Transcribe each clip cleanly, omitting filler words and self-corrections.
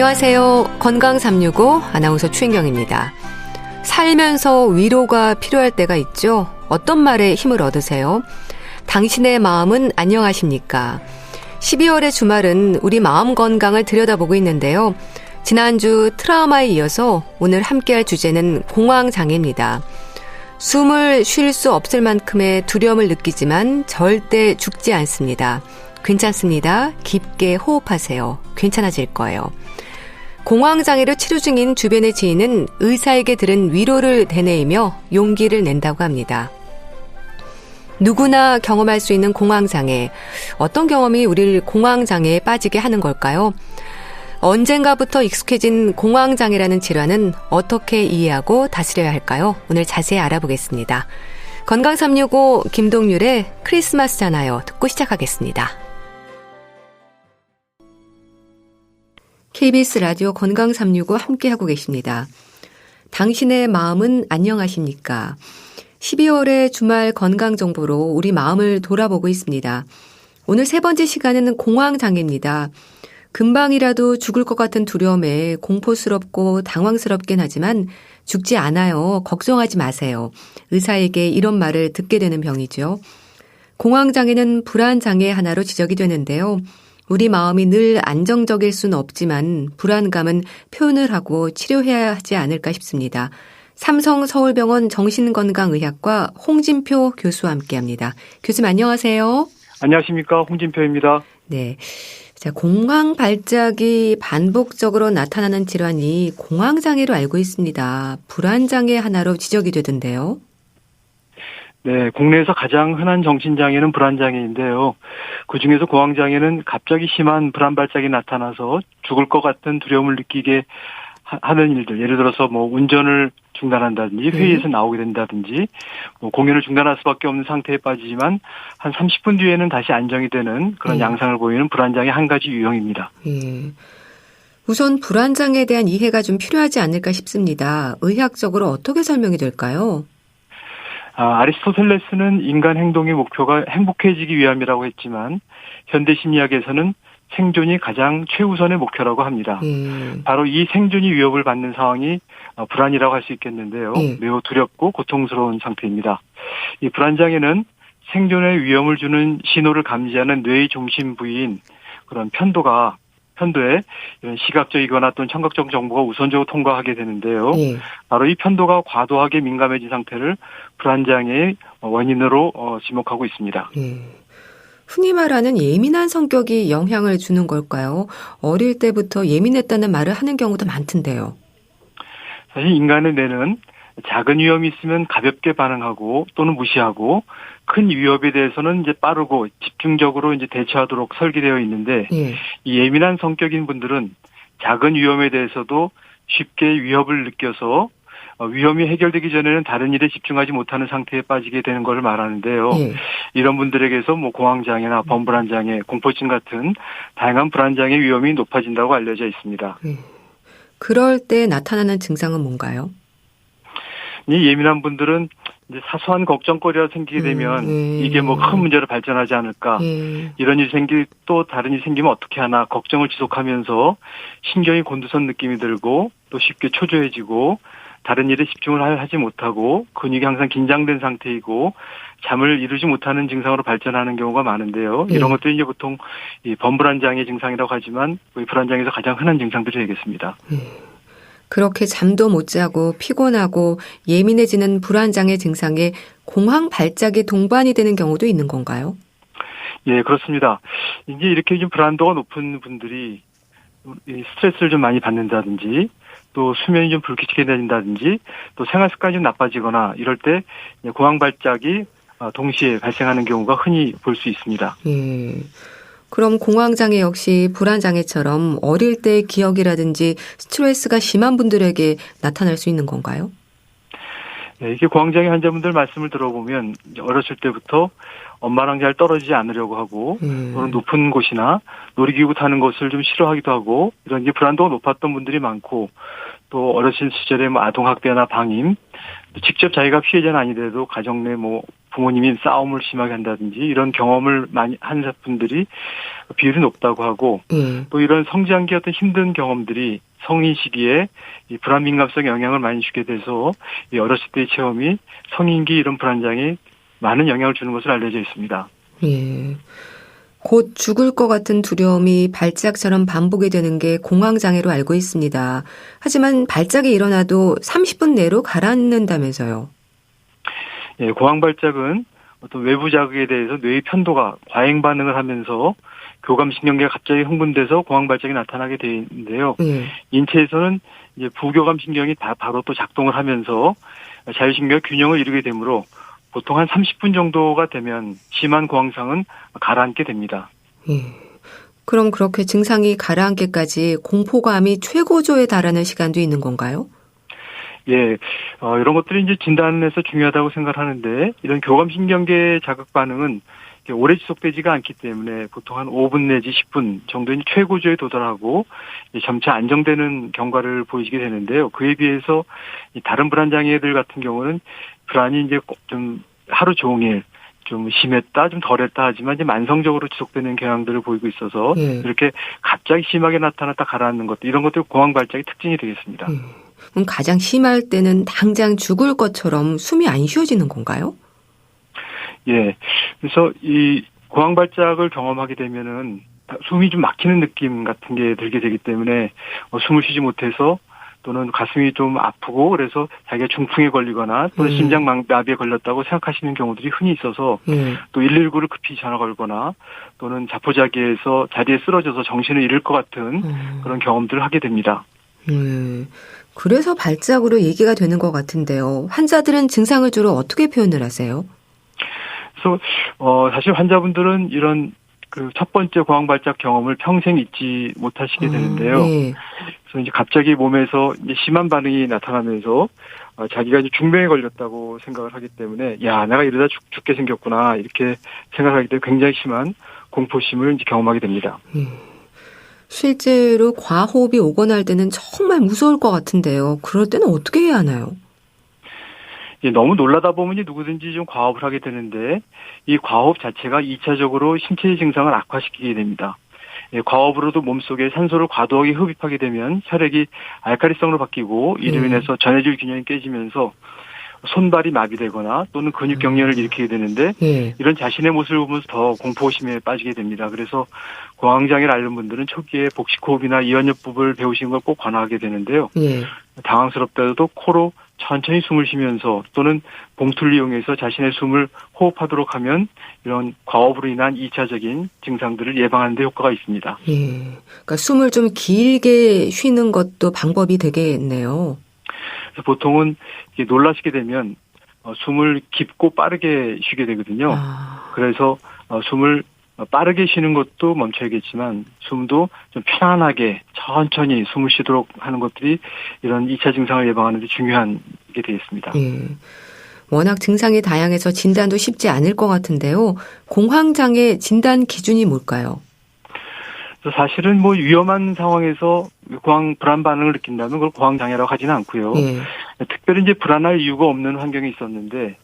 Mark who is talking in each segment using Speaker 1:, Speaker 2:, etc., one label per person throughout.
Speaker 1: 안녕하세요. 건강 365 아나운서 추인경입니다. 살면서 위로가 필요할 때가 있죠. 어떤 말에 힘을 얻으세요? 당신의 마음은 안녕하십니까? 12월의 주말은 우리 마음 건강을 들여다보고 있는데요. 지난주 트라우마에 이어서 오늘 함께할 주제는 공황장애입니다. 숨을 쉴 수 없을 만큼의 두려움을 느끼지만 절대 죽지 않습니다. 괜찮습니다. 깊게 호흡하세요. 괜찮아질 거예요. 공황장애로 치료 중인 주변의 지인은 의사에게 들은 위로를 되뇌이며 용기를 낸다고 합니다. 누구나 경험할 수 있는 공황장애. 어떤 경험이 우리를 공황장애에 빠지게 하는 걸까요? 언젠가부터 익숙해진 공황장애라는 질환은 어떻게 이해하고 다스려야 할까요? 오늘 자세히 알아보겠습니다. 건강 365 김동률의 크리스마스잖아요. 듣고 시작하겠습니다. KBS 라디오 건강 365 함께하고 계십니다. 당신의 마음은 안녕하십니까? 12월의 주말 건강 정보로 우리 마음을 돌아보고 있습니다. 오늘 세 번째 시간은 공황장애입니다. 금방이라도 죽을 것 같은 두려움에 공포스럽고 당황스럽긴 하지만 죽지 않아요. 걱정하지 마세요. 의사에게 이런 말을 듣게 되는 병이죠. 공황장애는 불안장애 하나로 지적이 되는데요. 우리 마음이 늘 안정적일 수는 없지만 불안감은 표현을 하고 치료해야 하지 않을까 싶습니다. 삼성서울병원 정신건강의학과 홍진표 교수와 함께합니다. 교수님 안녕하세요.
Speaker 2: 안녕하십니까. 홍진표입니다.
Speaker 1: 네. 자, 공황 발작이 반복적으로 나타나는 질환이 공황장애로 알고 있습니다. 불안장애 하나로 지적이 되던데요.
Speaker 2: 네, 국내에서 가장 흔한 정신장애는 불안장애인데요. 그중에서 공황장애는 갑자기 심한 불안 발작이 나타나서 죽을 것 같은 두려움을 느끼게 하는 일들, 예를 들어서 운전을 중단한다든지 회의에서 나오게 된다든지 공연을 중단할 수밖에 없는 상태에 빠지지만 한 30분 뒤에는 다시 안정이 되는 그런 양상을 보이는 불안장애 한 가지 유형입니다.
Speaker 1: 우선 불안장애에 대한 이해가 좀 필요하지 않을까 싶습니다. 의학적으로 어떻게 설명이 될까요?
Speaker 2: 아리스토텔레스는 인간 행동의 목표가 행복해지기 위함이라고 했지만 현대 심리학에서는 생존이 가장 최우선의 목표라고 합니다. 바로 이 생존이 위협을 받는 상황이 불안이라고 할 수 있겠는데요. 매우 두렵고 고통스러운 상태입니다. 이 불안장애는 생존에 위험을 주는 신호를 감지하는 뇌의 중심 부위인 그런 편도에 이런 시각적이거나 또는 청각적 정보가 우선적으로 통과하게 되는데요. 바로 이 편도가 과도하게 민감해진 상태를 불안장애의 원인으로 지목하고 있습니다.
Speaker 1: 흔히 말하는 예민한 성격이 영향을 주는 걸까요? 어릴 때부터 예민했다는 말을 하는 경우도 많던데요.
Speaker 2: 사실 인간의 뇌는 작은 위험이 있으면 가볍게 반응하고 또는 무시하고 큰 위협에 대해서는 이제 빠르고 집중적으로 이제 대처하도록 설계되어 있는데 이 예민한 성격인 분들은 작은 위험에 대해서도 쉽게 위협을 느껴서 위험이 해결되기 전에는 다른 일에 집중하지 못하는 상태에 빠지게 되는 걸 말하는데요. 이런 분들에게서 공황장애나 범불안장애, 공포증 같은 다양한 불안장애 위험이 높아진다고 알려져 있습니다.
Speaker 1: 그럴 때 나타나는 증상은 뭔가요?
Speaker 2: 이 예민한 분들은 이제 사소한 걱정거리가 생기게 되면 이게 큰 문제로 발전하지 않을까. 이런 일이 또 다른 일이 생기면 어떻게 하나 걱정을 지속하면서 신경이 곤두선 느낌이 들고 또 쉽게 초조해지고 다른 일에 집중을 하지 못하고 근육이 항상 긴장된 상태이고 잠을 이루지 못하는 증상으로 발전하는 경우가 많은데요. 이런 것들이 이제 보통 이 범불안장애 증상이라고 하지만 불안장애에서 가장 흔한 증상들이 되겠습니다.
Speaker 1: 그렇게 잠도 못 자고 피곤하고 예민해지는 불안장애 증상에 공황 발작이 동반이 되는 경우도 있는 건가요?
Speaker 2: 예, 그렇습니다. 이제 이렇게 좀 불안도가 높은 분들이 스트레스를 좀 많이 받는다든지 또 수면이 좀 불규칙해 된다든지 또 생활 습관이 좀 나빠지거나 이럴 때 공황 발작이 동시에 발생하는 경우가 흔히 볼 수 있습니다.
Speaker 1: 그럼 공황장애 역시 불안장애처럼 어릴 때의 기억이라든지 스트레스가 심한 분들에게 나타날 수 있는 건가요?
Speaker 2: 네, 이게 공황장애 환자분들 말씀을 들어보면 어렸을 때부터 엄마랑 잘 떨어지지 않으려고 하고 또는 높은 곳이나 놀이기구 타는 것을 좀 싫어하기도 하고 이런 게 불안도가 높았던 분들이 많고 또 어렸을 시절에 아동학대나 방임 직접 자기가 피해자는 아니더라도 가정 내 부모님이 싸움을 심하게 한다든지 이런 경험을 많이 한 분들이 비율이 높다고 하고 또 이런 성장기 어떤 힘든 경험들이 성인 시기에 이 불안 민감성 영향을 많이 주게 돼서 이 어렸을 때의 체험이 성인기 이런 불안장애 많은 영향을 주는 것으로 알려져 있습니다.
Speaker 1: 예. 곧 죽을 것 같은 두려움이 발작처럼 반복이 되는 게 공황장애로 알고 있습니다. 하지만 발작이 일어나도 30분 내로 가라앉는다면서요.
Speaker 2: 예, 공황 발작은 어떤 외부 자극에 대해서 뇌의 편도가 과잉 반응을 하면서 교감신경계가 갑자기 흥분돼서 공황 발작이 나타나게 되는데요. 인체에서는 이제 부교감신경이 다 바로 또 작동을 하면서 자율신경 균형을 이루게 되므로 보통 한 30분 정도가 되면 심한 공황상은 가라앉게 됩니다.
Speaker 1: 그럼 그렇게 증상이 가라앉기까지 공포감이 최고조에 달하는 시간도 있는 건가요?
Speaker 2: 예, 이런 것들이 이제 진단에서 중요하다고 생각하는데 이런 교감신경계 자극 반응은 오래 지속되지가 않기 때문에 보통 한 5분 내지 10분 정도는 최고조에 도달하고 점차 안정되는 경과를 보이게 되는데요. 그에 비해서 다른 불안장애들 같은 경우는 불안이 이제 좀 하루 종일 좀 심했다, 좀 덜했다 하지만 이제 만성적으로 지속되는 경향들을 보이고 있어서 이렇게 갑자기 심하게 나타났다 가라앉는 것들 이런 것들이 공황 발작의 특징이 되겠습니다.
Speaker 1: 그럼 가장 심할 때는 당장 죽을 것처럼 숨이 안 쉬어지는 건가요?
Speaker 2: 예. 그래서 이 공황 발작을 경험하게 되면은 숨이 좀 막히는 느낌 같은 게 들게 되기 때문에 숨을 쉬지 못해서 또는 가슴이 좀 아프고 그래서 자기가 중풍에 걸리거나 또는 심장마비에 걸렸다고 생각하시는 경우들이 흔히 있어서 또 119를 급히 전화 걸거나 또는 자포자기에서 자리에 쓰러져서 정신을 잃을 것 같은 그런 경험들을 하게 됩니다.
Speaker 1: 그래서 발작으로 얘기가 되는 것 같은데요. 환자들은 증상을 주로 어떻게 표현을 하세요?
Speaker 2: 그래서 사실 환자분들은 이런 그 첫 번째 공황 발작 경험을 평생 잊지 못하시게 되는데요. 그래서 이제 갑자기 몸에서 이제 심한 반응이 나타나면서 자기가 이제 중병에 걸렸다고 생각을 하기 때문에 야, 내가 이러다 죽게 생겼구나 이렇게 생각하기 때문에 굉장히 심한 공포심을 이제 경험하게 됩니다.
Speaker 1: 실제로 과호흡이 오거나 할 때는 정말 무서울 것 같은데요. 그럴 때는 어떻게 해야 하나요?
Speaker 2: 너무 놀라다 보면 누구든지 좀 과호흡을 하게 되는데 이 과호흡 자체가 2차적으로 신체 증상을 악화시키게 됩니다. 과호흡으로도 몸속에 산소를 과도하게 흡입하게 되면 혈액이 알칼리성으로 바뀌고 이로 인해서 전해질 균형이 깨지면서 손발이 마비되거나 또는 근육 경련을 일으키게 되는데 이런 자신의 모습을 보면서 더 공포심에 빠지게 됩니다. 그래서 공황장애를 앓는 분들은 초기에 복식호흡이나 이완요법을 배우시는 걸 꼭 권하게 되는데요. 당황스럽다도 코로 천천히 숨을 쉬면서 또는 봉투를 이용해서 자신의 숨을 호흡하도록 하면 이런 과호흡으로 인한 2차적인 증상들을 예방하는 데 효과가 있습니다.
Speaker 1: 그러니까 숨을 좀 길게 쉬는 것도 방법이 되겠네요.
Speaker 2: 그래서 보통은 놀라시게 되면 숨을 깊고 빠르게 쉬게 되거든요. 그래서 숨을 빠르게 쉬는 것도 멈춰야겠지만 숨도 좀 편안하게 천천히 숨을 쉬도록 하는 것들이 이런 2차 증상을 예방하는 데 중요한 게 되겠습니다.
Speaker 1: 워낙 증상이 다양해서 진단도 쉽지 않을 것 같은데요. 공황장애 진단 기준이 뭘까요?
Speaker 2: 사실은 위험한 상황에서 불안 반응을 느낀다면 그걸 공황장애라고 하지는 않고요. 특별히 이제 불안할 이유가 없는 환경이 있었는데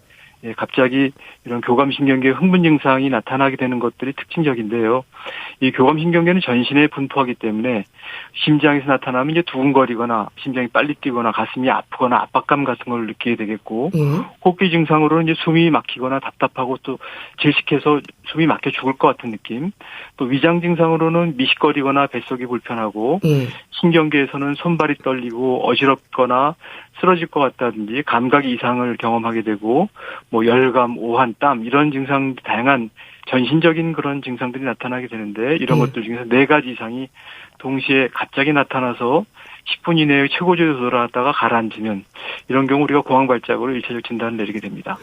Speaker 2: 갑자기 이런 교감신경계 흥분 증상이 나타나게 되는 것들이 특징적인데요. 이 교감신경계는 전신에 분포하기 때문에 심장에서 나타나면 이제 두근거리거나 심장이 빨리 뛰거나 가슴이 아프거나 압박감 같은 걸 느끼게 되겠고 호흡기 증상으로는 이제 숨이 막히거나 답답하고 또 질식해서 숨이 막혀 죽을 것 같은 느낌, 또 위장 증상으로는 미식거리거나 뱃속이 불편하고 신경계에서는 손발이 떨리고 어지럽거나 쓰러질 것 같다든지 감각 이상을 경험하게 되고 열감, 오한, 땀 이런 증상 다양한 전신적인 그런 증상들이 나타나게 되는데 이런 것들 중에서 4가지 이상이 동시에 갑자기 나타나서 10분 이내에 최고조에 도달하다가 가라앉으면 이런 경우 우리가 공황 발작으로 1차적 진단을 내리게 됩니다.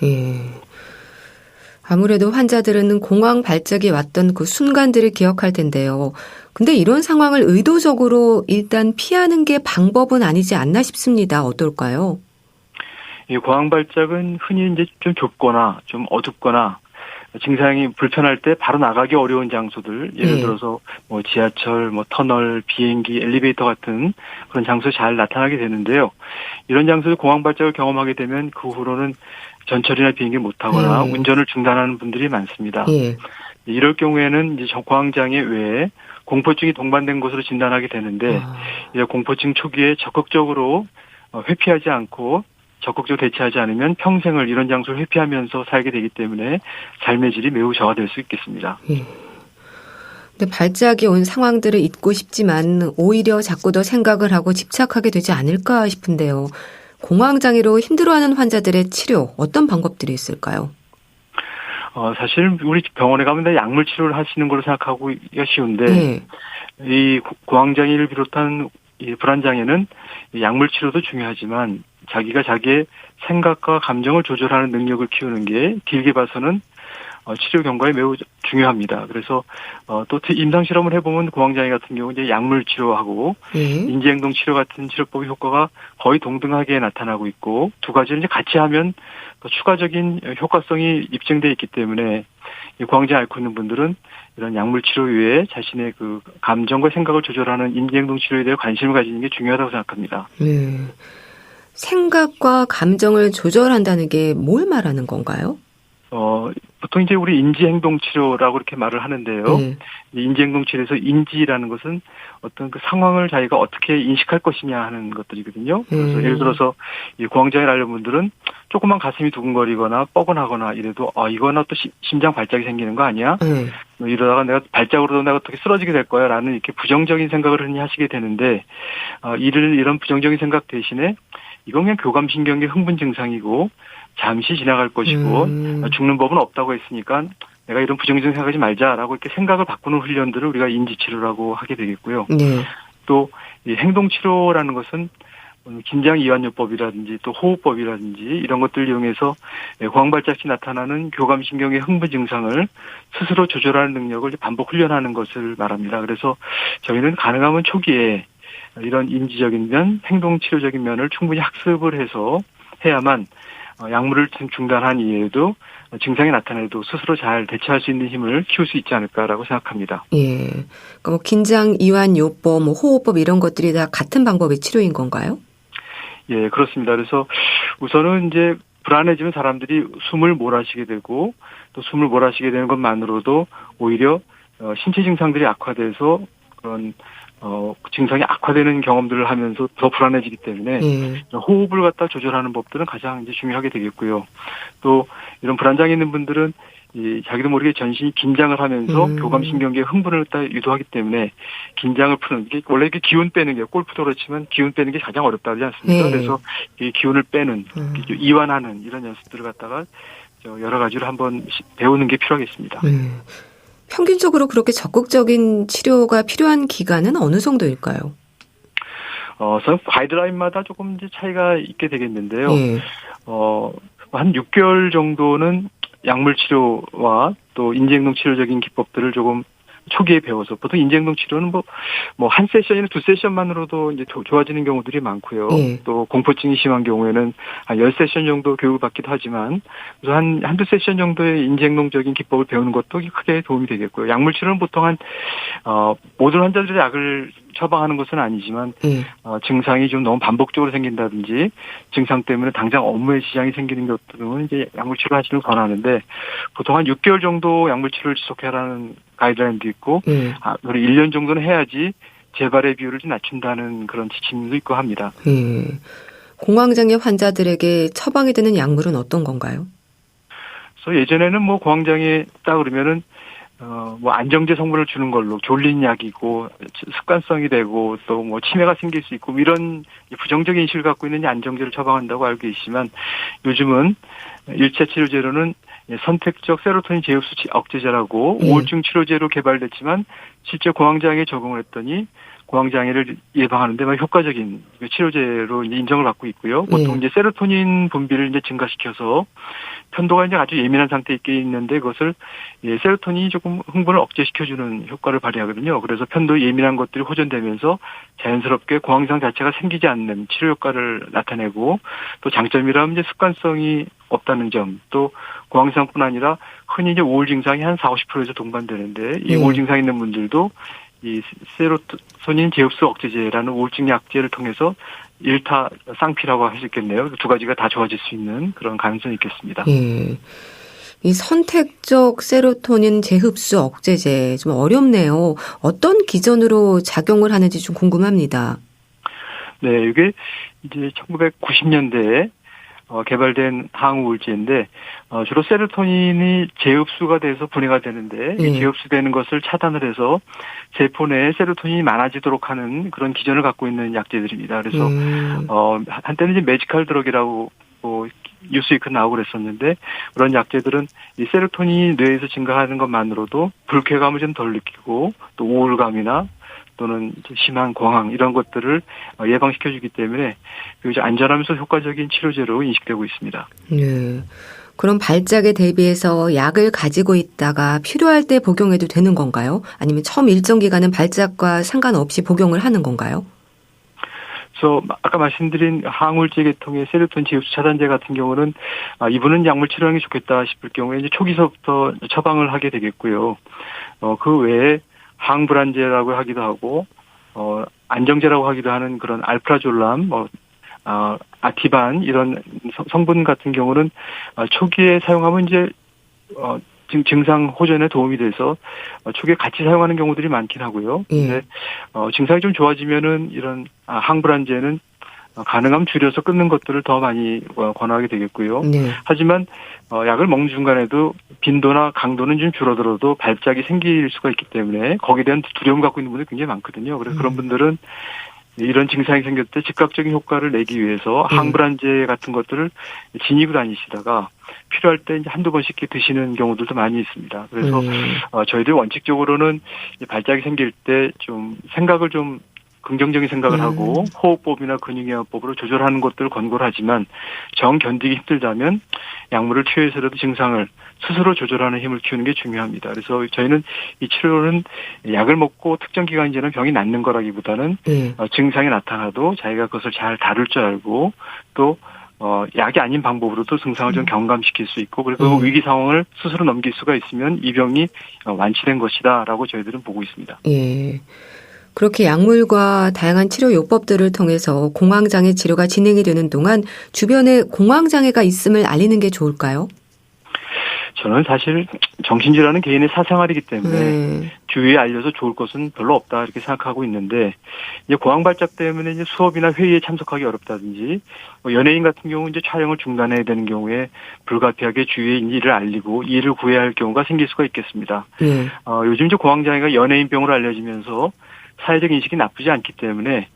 Speaker 1: 아무래도 환자들은 공황 발작이 왔던 그 순간들을 기억할 텐데요. 근데 이런 상황을 의도적으로 일단 피하는 게 방법은 아니지 않나 싶습니다. 어떨까요?
Speaker 2: 이 공황 발작은 흔히 이제 좀 좁거나 좀 어둡거나 증상이 불편할 때 바로 나가기 어려운 장소들, 예를 들어서 지하철, 터널, 비행기, 엘리베이터 같은 그런 장소에 잘 나타나게 되는데요. 이런 장소에서 공황 발작을 경험하게 되면 그 후로는 전철이나 비행기 못 타거나 운전을 중단하는 분들이 많습니다. 이럴 경우에는 이제 공황장애 외에 공포증이 동반된 것으로 진단하게 되는데 공포증 초기에 적극적으로 회피하지 않고 적극적으로 대처하지 않으면 평생을 이런 장소를 회피하면서 살게 되기 때문에 삶의 질이 매우 저하될 수 있겠습니다.
Speaker 1: 근데 발작이 온 상황들을 잊고 싶지만 오히려 자꾸 더 생각을 하고 집착하게 되지 않을까 싶은데요. 공황장애로 힘들어하는 환자들의 치료 어떤 방법들이 있을까요?
Speaker 2: 사실 우리 병원에 가면 약물 치료를 하시는 걸로 생각하기가 쉬운데 이 공황장애를 비롯한 이 불안장애는 약물 치료도 중요하지만 자기가 자기의 생각과 감정을 조절하는 능력을 키우는 게 길게 봐서는 치료 경과에 매우 중요합니다. 그래서 또 임상 실험을 해보면 공황장애 같은 경우 이제 약물 치료하고 인지행동 치료 같은 치료법의 효과가 거의 동등하게 나타나고 있고 두 가지를 이제 같이 하면 더 추가적인 효과성이 입증돼 있기 때문에 이 공황장애 앓고 있는 분들은 이런 약물 치료 외에 자신의 그 감정과 생각을 조절하는 인지행동 치료에 대해 관심을 가지는 게 중요하다고 생각합니다.
Speaker 1: 생각과 감정을 조절한다는 게 뭘 말하는 건가요?
Speaker 2: 보통 이제 우리 인지행동 치료라고 이렇게 말을 하는데요. 인지행동 치료에서 인지라는 것은 어떤 그 상황을 자기가 어떻게 인식할 것이냐 하는 것들이거든요. 그래서 예를 들어서 이 공황장애를 앓는 분들은 조금만 가슴이 두근거리거나 뻐근하거나 이래도 이거나 또 심장 발작이 생기는 거 아니야? 이러다가 내가 발작으로도 내가 어떻게 쓰러지게 될 거야 라는 이렇게 부정적인 생각을 흔히 하시게 되는데 이런 부정적인 생각 대신에 이건 그냥 교감신경계 흥분 증상이고 잠시 지나갈 것이고 죽는 법은 없다고 했으니까 내가 이런 부정적인 생각하지 말자라고 이렇게 생각을 바꾸는 훈련들을 우리가 인지치료라고 하게 되겠고요. 또 이 행동치료라는 것은 긴장이완요법이라든지 또 호흡법이라든지 이런 것들을 이용해서 공황발작시 나타나는 교감신경의 흥분 증상을 스스로 조절하는 능력을 반복 훈련하는 것을 말합니다. 그래서 저희는 가능하면 초기에 이런 인지적인 면, 행동치료적인 면을 충분히 학습을 해서 해야만 약물을 중단한 이후에도 증상이 나타나도 스스로 잘 대처할 수 있는 힘을 키울 수 있지 않을까라고 생각합니다.
Speaker 1: 그러니까 뭐 긴장 이완요법, 호흡법 이런 것들이 다 같은 방법의 치료인 건가요?
Speaker 2: 예, 그렇습니다. 그래서 우선은 이제 불안해지면 사람들이 숨을 몰아쉬게 되고 또 숨을 몰아쉬게 되는 것만으로도 오히려 신체 증상들이 악화돼서 그런 증상이 악화되는 경험들을 하면서 더 불안해지기 때문에 호흡을 갖다 조절하는 법들은 가장 이제 중요하게 되겠고요. 또 이런 불안장애 있는 분들은 자기도 모르게 전신이 긴장을 하면서 교감신경계 흥분을 갖다 유도하기 때문에 긴장을 푸는 게 원래 이렇게 기운 빼는 게 골프도 그렇지만 기운 빼는 게 가장 어렵다 하지 않습니까? 그래서 이 기운을 빼는 이완하는 이런 연습들을 갖다가 여러 가지를 한번 배우는 게 필요하겠습니다.
Speaker 1: 평균적으로 그렇게 적극적인 치료가 필요한 기간은 어느 정도일까요?
Speaker 2: 저는 가이드라인마다 조금 이제 차이가 있게 되겠는데요. 한 6개월 정도는 약물 치료와 또 인지행동 치료적인 기법들을 조금 초기에 배워서 보통 인지행동 치료는 뭐 한 세션이나 두 세션만으로도 이제 좋아지는 경우들이 많고요. 또 공포증이 심한 경우에는 한 10세션 정도 교육을 받기도 하지만 그래서 한두 세션 정도의 인지행동적인 기법을 배우는 것도 크게 도움이 되겠고요. 약물 치료는 보통 모든 환자들의 약을 처방하는 것은 아니지만 증상이 좀 너무 반복적으로 생긴다든지 증상 때문에 당장 업무에 지장이 생기는 것들은 이제 약물 치료 하시는 걸 권하는데 보통 한 6개월 정도 약물 치료를 지속해라는 가이드라인도 있고 우리 1년 정도는 해야지 재발의 비율을 좀 낮춘다는 그런 지침도 있고 합니다.
Speaker 1: 공황장애 환자들에게 처방이 되는 약물은 어떤 건가요?
Speaker 2: 그래서 예전에는 뭐 공황장애 딱 그러면은 뭐 안정제 성분을 주는 걸로 졸린 약이고 습관성이 되고 또 뭐 치매가 생길 수 있고 이런 부정적인 인식을 갖고 있는 안정제를 처방한다고 알고 계시지만 요즘은 일체 치료제로는 선택적 세로토닌 제흡수 억제제라고 우울증 치료제로 개발됐지만 실제 공황장애에 적용을 했더니 공황장애를 예방하는 데 효과적인 치료제로 이제 인정을 받고 있고요. 보통 이제 세로토닌 분비를 이제 증가시켜서 편도가 이제 아주 예민한 상태에 있게 있는데 그것을 세로토닌이 조금 흥분을 억제시켜주는 효과를 발휘하거든요. 그래서 편도 예민한 것들이 호전되면서 자연스럽게 공황상 자체가 생기지 않는 치료 효과를 나타내고 또 장점이라면 이제 습관성이 없다는 점, 또 공황상뿐 아니라 흔히 이제 우울 증상이 한 40~50%에서 동반되는데 이 우울 증상 있는 분들도 이 세로토닌 제흡수 억제제라는 우울증 약제를 통해서 일타 쌍피라고 할 수 있겠네요. 두 가지가 다 좋아질 수 있는 그런 가능성이 있겠습니다.
Speaker 1: 예. 이 선택적 세로토닌 재흡수 억제제 좀 어렵네요. 어떤 기전으로 작용을 하는지 좀 궁금합니다.
Speaker 2: 네, 이게 이제 1990년대에 개발된 항우 우울제인데 주로 세로토닌이 재흡수가 돼서 분해가 되는데 이 재흡수되는 것을 차단을 해서 세포 내에 세로토닌이 많아지도록 하는 그런 기전을 갖고 있는 약제들입니다. 그래서 한때는 이제 매지컬 드럭이라고 뉴스에 나오고 그랬었는데 그런 약제들은 이 세로토닌이 뇌에서 증가하는 것만으로도 불쾌감을 좀 덜 느끼고 또 우울감이나 또는 심한 공황 이런 것들을 예방시켜주기 때문에 안전하면서 효과적인 치료제로 인식되고 있습니다.
Speaker 1: 네. 그럼 발작에 대비해서 약을 가지고 있다가 필요할 때 복용해도 되는 건가요? 아니면 처음 일정 기간은 발작과 상관없이 복용을 하는 건가요?
Speaker 2: 그래서 아까 말씀드린 항우울제 계통의 세로토닌 재흡수 차단제 같은 경우는 이분은 약물 치료하는 게 좋겠다 싶을 경우에 이제 초기서부터 처방을 하게 되겠고요. 그 외에 항불안제라고 하기도 하고 안정제라고 하기도 하는 그런 알프라졸람, 아티반 이런 성분 같은 경우는 초기에 사용하면 이제 증상 호전에 도움이 돼서 초기에 같이 사용하는 경우들이 많긴 하고요. 근데 증상이 좀 좋아지면은 이런 항불안제는 가능하면 줄여서 끊는 것들을 더 많이 권하게 되겠고요. 네. 하지만 약을 먹는 중간에도 빈도나 강도는 좀 줄어들어도 발작이 생길 수가 있기 때문에 거기에 대한 두려움 갖고 있는 분들이 굉장히 많거든요. 그래서 그런 분들은 이런 증상이 생겼을 때 즉각적인 효과를 내기 위해서 항불안제 같은 것들을 지니고 다니시다가 필요할 때 이제 한두 번씩 드시는 경우들도 많이 있습니다. 그래서 저희들 원칙적으로는 발작이 생길 때 좀 생각을 좀 긍정적인 생각을 하고 호흡법이나 근육이완법으로 조절하는 것들을 권고를 하지만 정 견디기 힘들다면 약물을 투여해서라도 증상을 스스로 조절하는 힘을 키우는 게 중요합니다. 그래서 저희는 이 치료는 약을 먹고 특정 기간 지나면 병이 낫는 거라기보다는 증상이 나타나도 자기가 그것을 잘 다룰 줄 알고 또 약이 아닌 방법으로도 증상을 좀 경감시킬 수 있고 그리고 위기 상황을 스스로 넘길 수가 있으면 이 병이 완치된 것이다라고 저희들은 보고 있습니다.
Speaker 1: 예. 그렇게 약물과 다양한 치료 요법들을 통해서 공황장애 치료가 진행이 되는 동안 주변에 공황장애가 있음을 알리는 게 좋을까요?
Speaker 2: 저는 사실 정신질환은 개인의 사생활이기 때문에 주위에 알려서 좋을 것은 별로 없다 이렇게 생각하고 있는데 이제 공황 발작 때문에 이제 수업이나 회의에 참석하기 어렵다든지 연예인 같은 경우 이제 촬영을 중단해야 되는 경우에 불가피하게 주위에 이를 알리고 이를 구해야 할 경우가 생길 수가 있겠습니다. 요즘 이제 공황장애가 연예인병으로 알려지면서 사회적 인식이 나쁘지 않기 때문에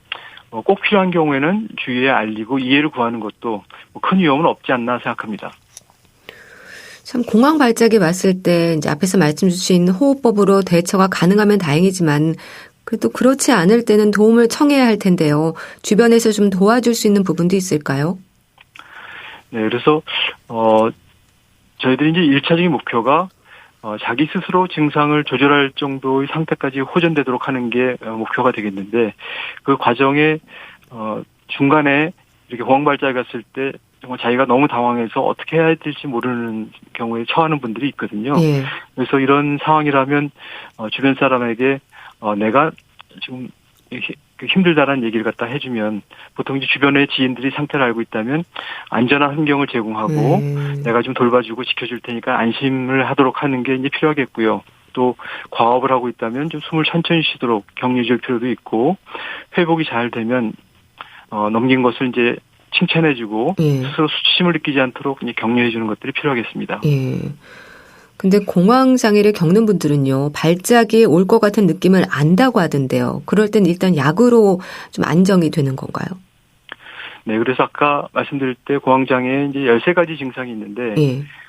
Speaker 2: 꼭 필요한 경우에는 주위에 알리고 이해를 구하는 것도 큰 위험은 없지 않나 생각합니다.
Speaker 1: 참 공황 발작이 왔을 때 이제 앞에서 말씀 주신 호흡법으로 대처가 가능하면 다행이지만 그래도 그렇지 않을 때는 도움을 청해야 할 텐데요. 주변에서 좀 도와줄 수 있는 부분도 있을까요?
Speaker 2: 네, 그래서 저희들이 이제 1차적인 목표가 자기 스스로 증상을 조절할 정도의 상태까지 호전되도록 하는 게 목표가 되겠는데 그 과정에 중간에 이렇게 공황 발작이 갔을 때 정말 자기가 너무 당황해서 어떻게 해야 될지 모르는 경우에 처하는 분들이 있거든요. 그래서 이런 상황이라면 주변 사람에게 내가 좀 힘들다라는 얘기를 갖다 해주면 보통 이제 주변의 지인들이 상태를 알고 있다면 안전한 환경을 제공하고 내가 좀 돌봐주고 지켜줄 테니까 안심을 하도록 하는 게 이제 필요하겠고요. 또 과업을 하고 있다면 좀 숨을 천천히 쉬도록 격려해 줄 필요도 있고 회복이 잘 되면 넘긴 것을 이제 칭찬해주고 스스로 수치심을 느끼지 않도록 이제 격려해주는 것들이 필요하겠습니다.
Speaker 1: 근데 공황장애를 겪는 분들은요, 발작이 올 것 같은 느낌을 안다고 하던데요. 그럴 땐 일단 약으로 좀 안정이 되는 건가요?
Speaker 2: 네, 그래서 아까 말씀드릴 때 공황장애에 이제 13가지 증상이 있는데,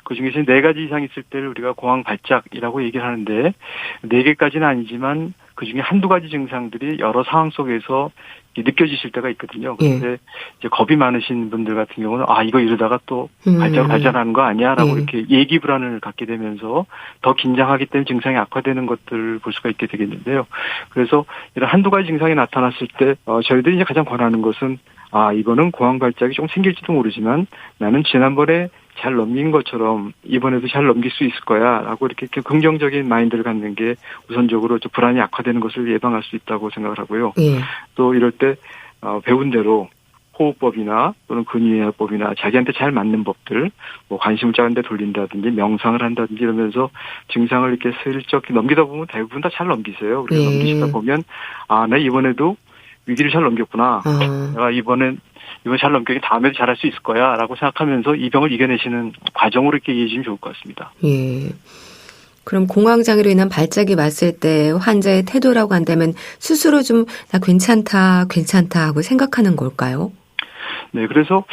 Speaker 2: 그 중에서 4가지 이상 있을 때를 우리가 공황 발작이라고 얘기를 하는데, 4개까지는 아니지만 그 중에 한두 가지 증상들이 여러 상황 속에서 느껴지실 때가 있거든요. 그런데 이제 겁이 많으신 분들 같은 경우는 이거 이러다가 또 발작하는 거 아니야라고 이렇게 예기 불안을 갖게 되면서 더 긴장하기 때문에 증상이 악화되는 것들을 볼 수가 있게 되겠는데요. 그래서 이런 한두 가지 증상이 나타났을 때 저희들이 이제 가장 권하는 것은 이거는 공황 발작이 좀 생길지도 모르지만 나는 지난번에 잘 넘긴 것처럼 이번에도 잘 넘길 수 있을 거야 라고 이렇게 긍정적인 마인드를 갖는 게 우선적으로 불안이 악화되는 것을 예방할 수 있다고 생각을 하고요. 또 이럴 때 배운 대로 호흡법이나 또는 근육이완법이나 자기한테 잘 맞는 법들, 뭐 관심을 작은 데 돌린다든지 명상을 한다든지 이러면서 증상을 이렇게 슬쩍 넘기다 보면 대부분 다 잘 넘기세요. 그래서 넘기시다 보면 나 이번에도 위기를 잘 넘겼구나. 내가 이번 잘 넘겼기 다음에도 잘할 수 있을 거야 라고 생각하면서 이 병을 이겨내시는 과정으로 이렇게 이해해 주시면 좋을 것 같습니다.
Speaker 1: 예. 그럼 공황장애로 인한 발작이 왔을 때 환자의 태도라고 한다면 스스로 좀 나 괜찮다 하고 생각하는 걸까요?
Speaker 2: 네, 그래서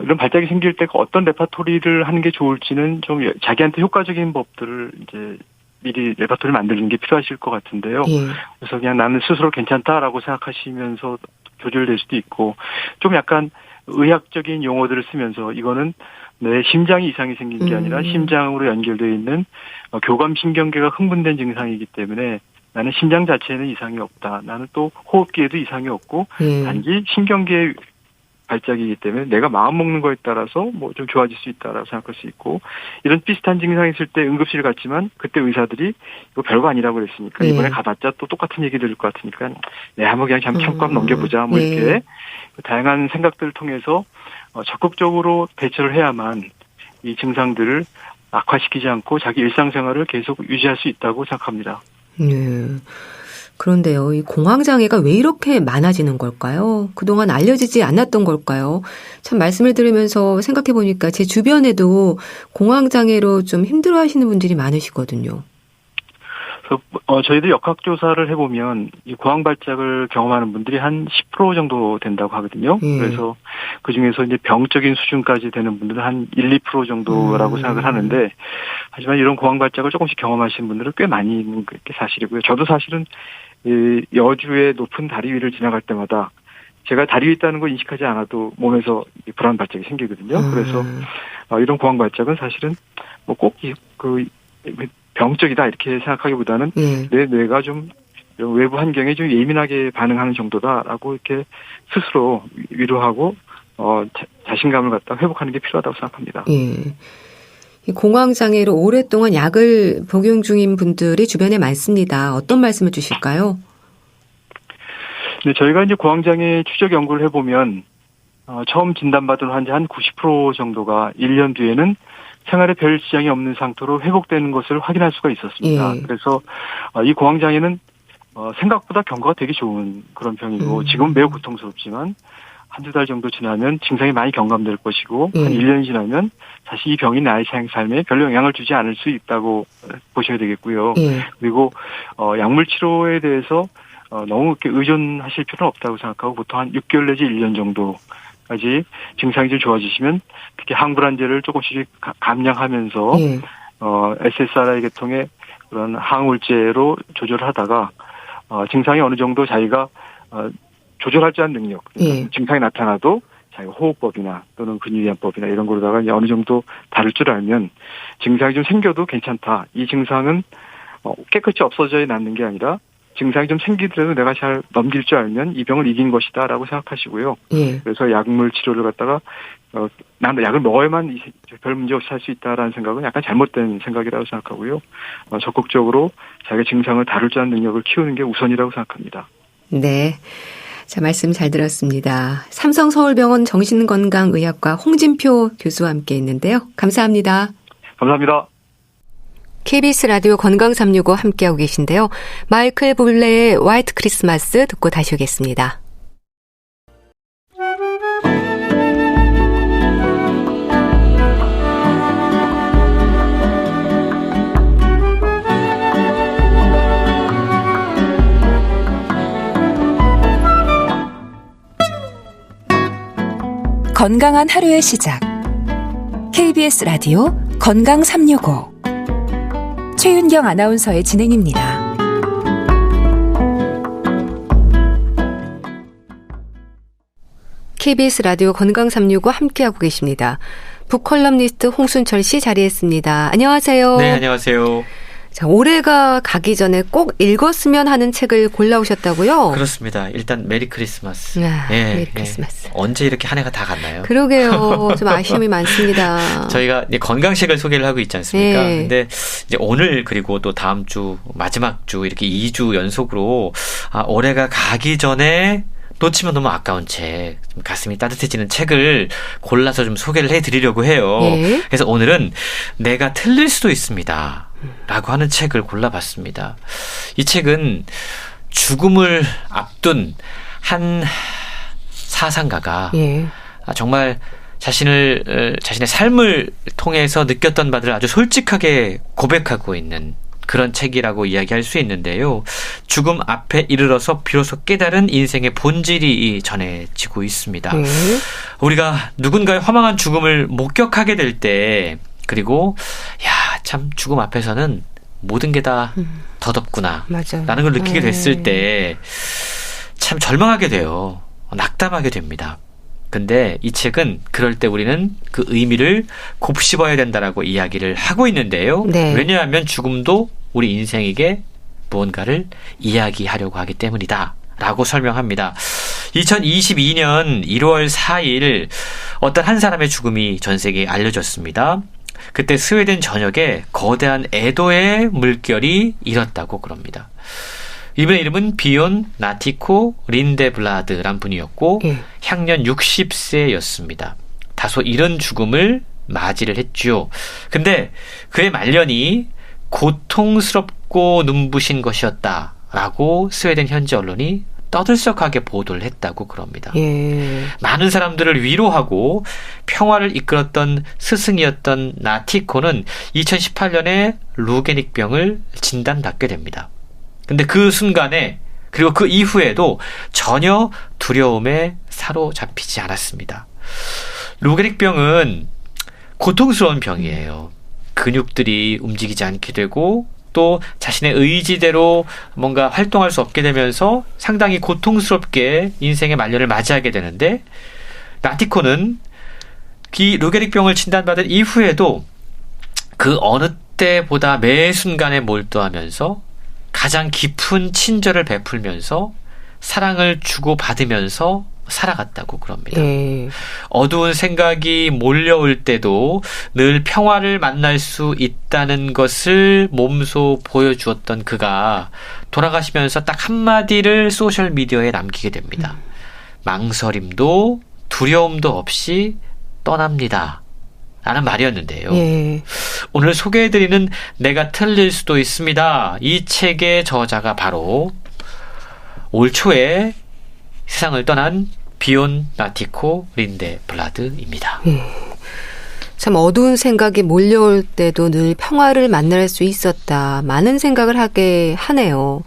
Speaker 2: 이런 발작이 생길 때 어떤 레파토리를 하는 게 좋을지는 좀 자기한테 효과적인 법들을 이제 미리 레파토리를 만드는 게 필요하실 것 같은데요.
Speaker 1: 예.
Speaker 2: 그래서 그냥 나는 스스로 괜찮다라고 생각하시면서 조절될 수도 있고 좀 약간 의학적인 용어들을 쓰면서 이거는 내 심장이 이상이 생긴 게 아니라 심장으로 연결되어 있는 교감신경계가 흥분된 증상이기 때문에 나는 심장 자체에는 이상이 없다. 나는 또 호흡기에도 이상이 없고 단지 신경계의 발작이기 때문에 내가 마음 먹는 거에 따라서 뭐 좀 좋아질 수 있다라고 생각할 수 있고 이런 비슷한 증상이 있을 때 응급실 갔지만 그때 의사들이 이거 별거 아니라고 그랬으니까 이번에 가봤자 또 똑같은 얘기 들을 것 같으니까 한번 그냥 참고 넘겨보자 뭐 이렇게 다양한 생각들을 통해서 적극적으로 대처를 해야만 이 증상들을 악화시키지 않고 자기 일상생활을 계속 유지할 수 있다고 생각합니다.
Speaker 1: 네. 그런데요, 이 공황장애가 왜 이렇게 많아지는 걸까요? 그동안 알려지지 않았던 걸까요? 참 말씀을 들으면서 생각해 보니까 제 주변에도 공황장애로 좀 힘들어하시는 분들이 많으시거든요.
Speaker 2: 저희들 역학조사를 해보면 이 공황발작을 경험하는 분들이 한 10% 정도 된다고 하거든요. 그래서 그중에서 이제 병적인 수준까지 되는 분들은 한 1, 2% 정도라고 생각을 하는데 하지만 이런 공황발작을 조금씩 경험하시는 분들은 꽤 많이 있는 게 사실이고요. 저도 사실은 이 여주의 높은 다리 위를 지나갈 때마다 제가 다리 위에 있다는 걸 인식하지 않아도 몸에서 불안 발작이 생기거든요. 그래서 이런 공황발작은 사실은 뭐 꼭 병적이다 이렇게 생각하기보다는 내 뇌가 좀 외부 환경에 좀 예민하게 반응하는 정도다라고 이렇게 스스로 위로하고 자신감을 갖다 회복하는 게 필요하다고 생각합니다.
Speaker 1: 예. 이 공황장애로 오랫동안 약을 복용 중인 분들이 주변에 많습니다. 어떤 말씀을 주실까요?
Speaker 2: 네, 저희가 이제 공황장애 추적 연구를 해보면 처음 진단받은 환자 한 90% 정도가 1년 뒤에는 생활에 별 지장이 없는 상태로 회복되는 것을 확인할 수가 있었습니다. 그래서 이 공황장애는 생각보다 경과가 되게 좋은 그런 병이고 지금은 매우 고통스럽지만 한두 달 정도 지나면 증상이 많이 경감될 것이고 한 1년이 지나면 사실 이 병이 나의 삶에 별로 영향을 주지 않을 수 있다고 보셔야 되겠고요. 그리고 약물 치료에 대해서 너무 이렇게 의존하실 필요는 없다고 생각하고 보통 한 6개월 내지 1년 정도까지 증상이 좀 좋아지시면 특히 항불안제를 조금씩 감량하면서 SSRI 계통의 그런 항우울제로 조절을 하다가 증상이 어느 정도 자기가 조절할 줄 아는 능력, 증상이 나타나도 자기가 호흡법이나 또는 근육이완법이나 이런 거로다가 이제 어느 정도 다룰 줄 알면 증상이 좀 생겨도 괜찮다. 이 증상은 깨끗이 없어져야 낫는 게 아니라 증상이 좀 생기더라도 내가 잘 넘길 줄 알면 이 병을 이긴 것이다라고 생각하시고요. 그래서 약물 치료를 갖다가 나는 약을 먹어야만 별 문제 없이 살 수 있다라는 생각은 약간 잘못된 생각이라고 생각하고요. 적극적으로 자기 증상을 다룰 줄 아는 능력을 키우는 게 우선이라고 생각합니다.
Speaker 1: 네. 자, 말씀 잘 들었습니다. 삼성서울병원 정신건강의학과 홍진표 교수와 함께 있는데요. 감사합니다.
Speaker 2: 감사합니다.
Speaker 1: KBS 라디오 건강365 함께하고 계신데요. 마이클 볼레의 화이트 크리스마스 듣고 다시 오겠습니다.
Speaker 3: 건강한 하루의 시작. KBS 라디오 건강365 최윤경 아나운서의 진행입니다.
Speaker 1: KBS 라디오 건강365 함께하고 계십니다. 북컬럼니스트 홍순철 씨 자리했습니다. 안녕하세요.
Speaker 4: 네, 안녕하세요.
Speaker 1: 자, 올해가 가기 전에 꼭 읽었으면 하는 책을 골라오셨다고요?
Speaker 4: 그렇습니다. 일단 메리 크리스마스.
Speaker 1: 메리 크리스마스.
Speaker 4: 언제 이렇게 한 해가 다 갔나요?
Speaker 1: 그러게요. 좀 아쉬움이 많습니다.
Speaker 4: 저희가 이제 건강식을 소개를 하고 있지 않습니까? 근데 이제 오늘 그리고 또 다음 주 마지막 주 이렇게 2주 연속으로 올해가 가기 전에 놓치면 너무 아까운 책, 좀 가슴이 따뜻해지는 책을 골라서 좀 소개를 해드리려고 해요.
Speaker 1: 예.
Speaker 4: 그래서 오늘은 내가 틀릴 수도 있습니다 라고 하는 책을 골라봤습니다. 이 책은 죽음을 앞둔 한 사상가가
Speaker 1: 예.
Speaker 4: 정말 자신의 삶을 통해서 느꼈던 바들을 아주 솔직하게 고백하고 있는 그런 책이라고 이야기할 수 있는데요. 죽음 앞에 이르러서 비로소 깨달은 인생의 본질이 전해지고 있습니다. 우리가 누군가의 허망한 죽음을 목격하게 될 때, 그리고 참 죽음 앞에서는 모든 게 다 덧없구나 라는 걸 느끼게 됐을 때 참 절망하게 돼요. 낙담하게 됩니다. 근데 이 책은 그럴 때 우리는 그 의미를 곱씹어야 된다라고 이야기를 하고 있는데요.
Speaker 1: 네.
Speaker 4: 왜냐하면 죽음도 우리 인생에게 무언가를 이야기하려고 하기 때문이다 라고 설명합니다. 2022년 1월 4일 어떤 한 사람의 죽음이 전 세계에 알려졌습니다. 그때 스웨덴 전역에 거대한 애도의 물결이 일었다고 그럽니다. 이분의 이름은 비온 나티코 린데블라드란 분이었고 향년 60세였습니다. 다소 이른 죽음을 맞이를 했죠. 근데 그의 말년이 고통스럽고 눈부신 것이었다라고 스웨덴 현지 언론이 떠들썩하게 보도를 했다고 그럽니다. 많은 사람들을 위로하고 평화를 이끌었던 스승이었던 나티코는 2018년에 루게닉병을 진단받게 됩니다. 근데 그 순간에, 그리고 그 이후에도 전혀 두려움에 사로잡히지 않았습니다. 루게닉병은 고통스러운 병이에요. 근육들이 움직이지 않게 되고 또 자신의 의지대로 뭔가 활동할 수 없게 되면서 상당히 고통스럽게 인생의 말년을 맞이하게 되는데, 나티코는 이 루게닉병을 진단받은 이후에도 그 어느 때보다 매 순간에 몰두하면서 가장 깊은 친절을 베풀면서 사랑을 주고받으면서 살아갔다고 그럽니다. 어두운 생각이 몰려올 때도 늘 평화를 만날 수 있다는 것을 몸소 보여주었던 그가 돌아가시면서 딱 한마디를 소셜미디어에 남기게 됩니다. 망설임도 두려움도 없이 떠납니다 라는 말이었는데요. 오늘 소개해드리는 내가 틀릴 수도 있습니다. 이 책의 저자가 바로 올 초에 세상을 떠난 비온 나티코 린데블라드입니다.
Speaker 1: 참 어두운 생각이 몰려올 때도 늘 평화를 만날 수 있었다. 많은 생각을 하게 하네요.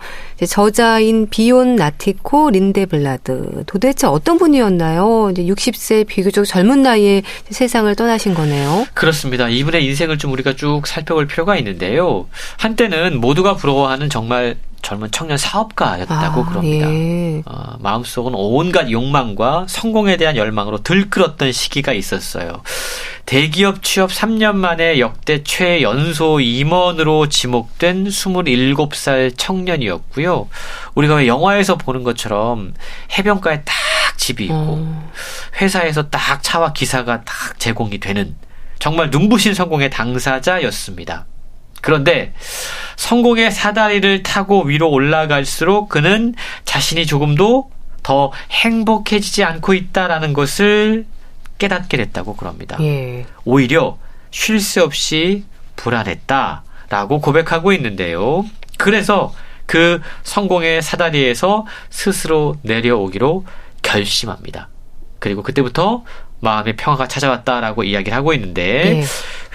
Speaker 1: 저자인 비온 나티코 린데블라드. 도대체 어떤 분이었나요? 이제 60세 비교적 젊은 나이에 세상을 떠나신 거네요.
Speaker 4: 그렇습니다. 이분의 인생을 좀 우리가 쭉 살펴볼 필요가 있는데요. 한때는 모두가 부러워하는 정말 젊은 청년 사업가였다고 그럽니다. 마음속은 온갖 욕망과 성공에 대한 열망으로 들끓었던 시기가 있었어요. 대기업 취업 3년 만에 역대 최연소 임원으로 지목된 27살 청년이었고요. 우리가 왜 영화에서 보는 것처럼 해변가에 딱 집이 있고 회사에서 딱 차와 기사가 딱 제공이 되는 정말 눈부신 성공의 당사자였습니다. 그런데 성공의 사다리를 타고 위로 올라갈수록 그는 자신이 조금도 더 행복해지지 않고 있다라는 것을 깨닫게 됐다고 그럽니다. 오히려 쉴 새 없이 불안했다라고 고백하고 있는데요. 그래서 그 성공의 사다리에서 스스로 내려오기로 결심합니다. 그리고 그때부터 마음의 평화가 찾아왔다라고 이야기를 하고 있는데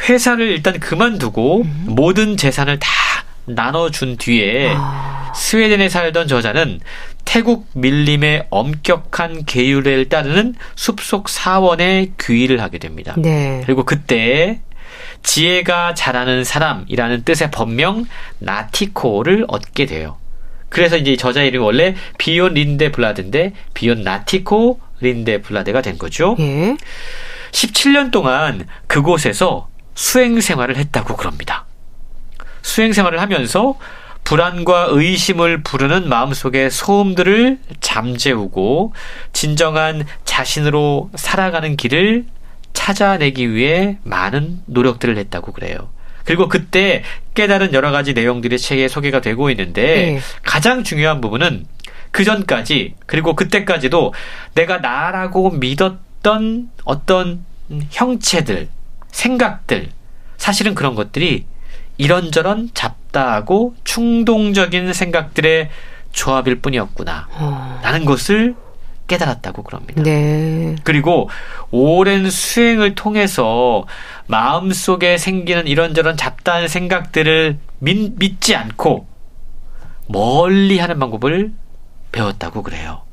Speaker 4: 회사를 일단 그만두고 모든 재산을 다 나눠준 뒤에 스웨덴에 살던 저자는 태국 밀림의 엄격한 계율을 따르는 숲속 사원에 귀의를 하게 됩니다. 그리고 그때 지혜가 자라는 사람이라는 뜻의 법명 나티코를 얻게 돼요. 그래서 이제 저자 이름이 원래 비온 린데블라드인데 비온 나티코 린데블라드가 된 거죠. 17년 동안 그곳에서 수행 생활을 했다고 그럽니다. 수행 생활을 하면서 불안과 의심을 부르는 마음속의 소음들을 잠재우고 진정한 자신으로 살아가는 길을 찾아내기 위해 많은 노력들을 했다고 그래요. 그리고 그때 깨달은 여러 가지 내용들이 책에 소개가 되고 있는데 가장 중요한 부분은 그 전까지 그리고 그때까지도 내가 나라고 믿었던 어떤 형체들, 생각들, 사실은 그런 것들이 이런저런 잡다하고 충동적인 생각들의 조합일 뿐이었구나 라는 것을 깨달았다고 그럽니다.
Speaker 1: 네.
Speaker 4: 그리고 오랜 수행을 통해서 마음속에 생기는 이런저런 잡다한 생각들을 믿지 않고 멀리 하는 방법을 배웠다고 그래요.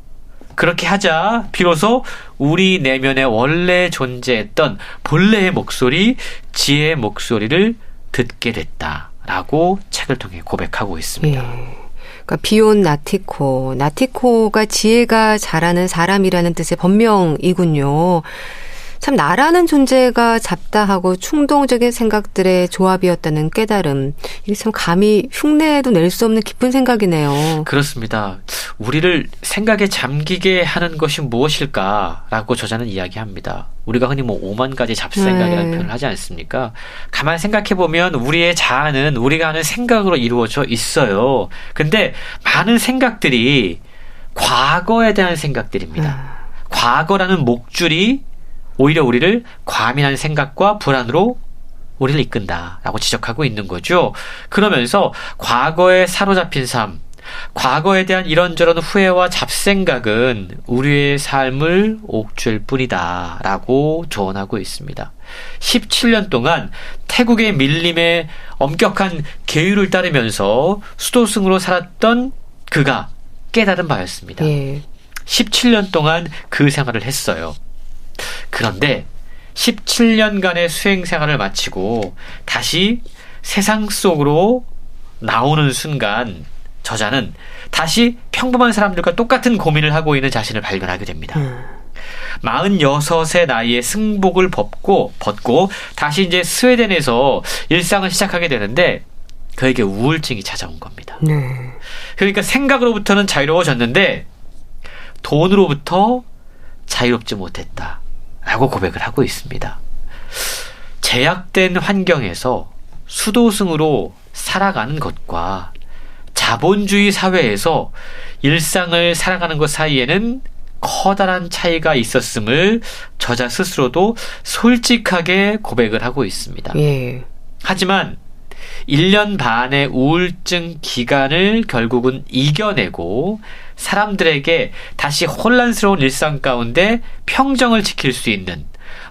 Speaker 4: 그렇게 하자 비로소 우리 내면에 원래 존재했던 본래의 목소리, 지혜의 목소리를 듣게 됐다라고 책을 통해 고백하고 있습니다.
Speaker 1: 예. 그러니까 비온 나티코, 나티코가 지혜가 잘하는 사람이라는 뜻의 본명이군요. 참 나라는 존재가 잡다하고 충동적인 생각들의 조합이었다는 깨달음. 이게 참 감히 흉내도 낼 수 없는 깊은 생각이네요.
Speaker 4: 그렇습니다. 우리를 생각에 잠기게 하는 것이 무엇일까라고 저자는 이야기합니다. 우리가 흔히 뭐 5만 가지 잡생각이라는 표현을 하지 않습니까? 가만히 생각해보면 우리의 자아는 우리가 하는 생각으로 이루어져 있어요. 근데 많은 생각들이 과거에 대한 생각들입니다. 과거라는 목줄이 오히려 우리를 과민한 생각과 불안으로 우리를 이끈다라고 지적하고 있는 거죠. 그러면서 과거에 사로잡힌 삶, 과거에 대한 이런저런 후회와 잡생각은 우리의 삶을 옥죄일 뿐이다라고 조언하고 있습니다. 17년 동안 태국의 밀림에 엄격한 계율을 따르면서 수도승으로 살았던 그가 깨달은 바였습니다. 17년 동안 그 생활을 했어요. 그런데 17년간의 수행 생활을 마치고 다시 세상 속으로 나오는 순간 저자는 다시 평범한 사람들과 똑같은 고민을 하고 있는 자신을 발견하게 됩니다. 46의 나이에 승복을 벗고 다시 이제 스웨덴에서 일상을 시작하게 되는데 그에게 우울증이 찾아온 겁니다. 그러니까 생각으로부터는 자유로워졌는데 돈으로부터 자유롭지 못했다 라고 고백을 하고 있습니다. 제약된 환경에서 수도승으로 살아가는 것과 자본주의 사회에서 일상을 살아가는 것 사이에는 커다란 차이가 있었음을 저자 스스로도 솔직하게 고백을 하고 있습니다. 하지만 1년 반의 우울증 기간을 결국은 이겨내고 사람들에게 다시 혼란스러운 일상 가운데 평정을 지킬 수 있는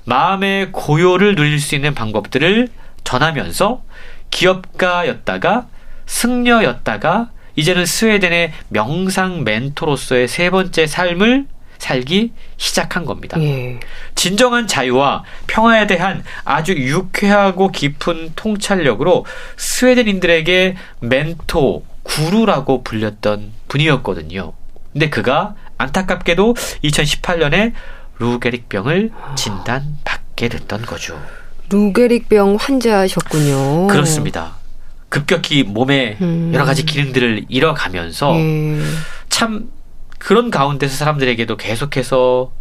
Speaker 4: 마음의 고요를 누릴 수 있는 방법들을 전하면서 기업가였다가 승려였다가 이제는 스웨덴의 명상 멘토로서의 세 번째 삶을 살기 시작한 겁니다. 진정한 자유와 평화에 대한 아주 유쾌하고 깊은 통찰력으로 스웨덴인들에게 멘토, 구루라고 불렸던 분이었거든요. 근데 그가 안타깝게도 2018년에 루게릭병을 진단받게 됐던 거죠.
Speaker 1: 루게릭병 환자셨군요.
Speaker 4: 그렇습니다. 급격히 몸의 여러 가지 기능들을 잃어가면서 참 그런 가운데서 사람들에게도 계속해서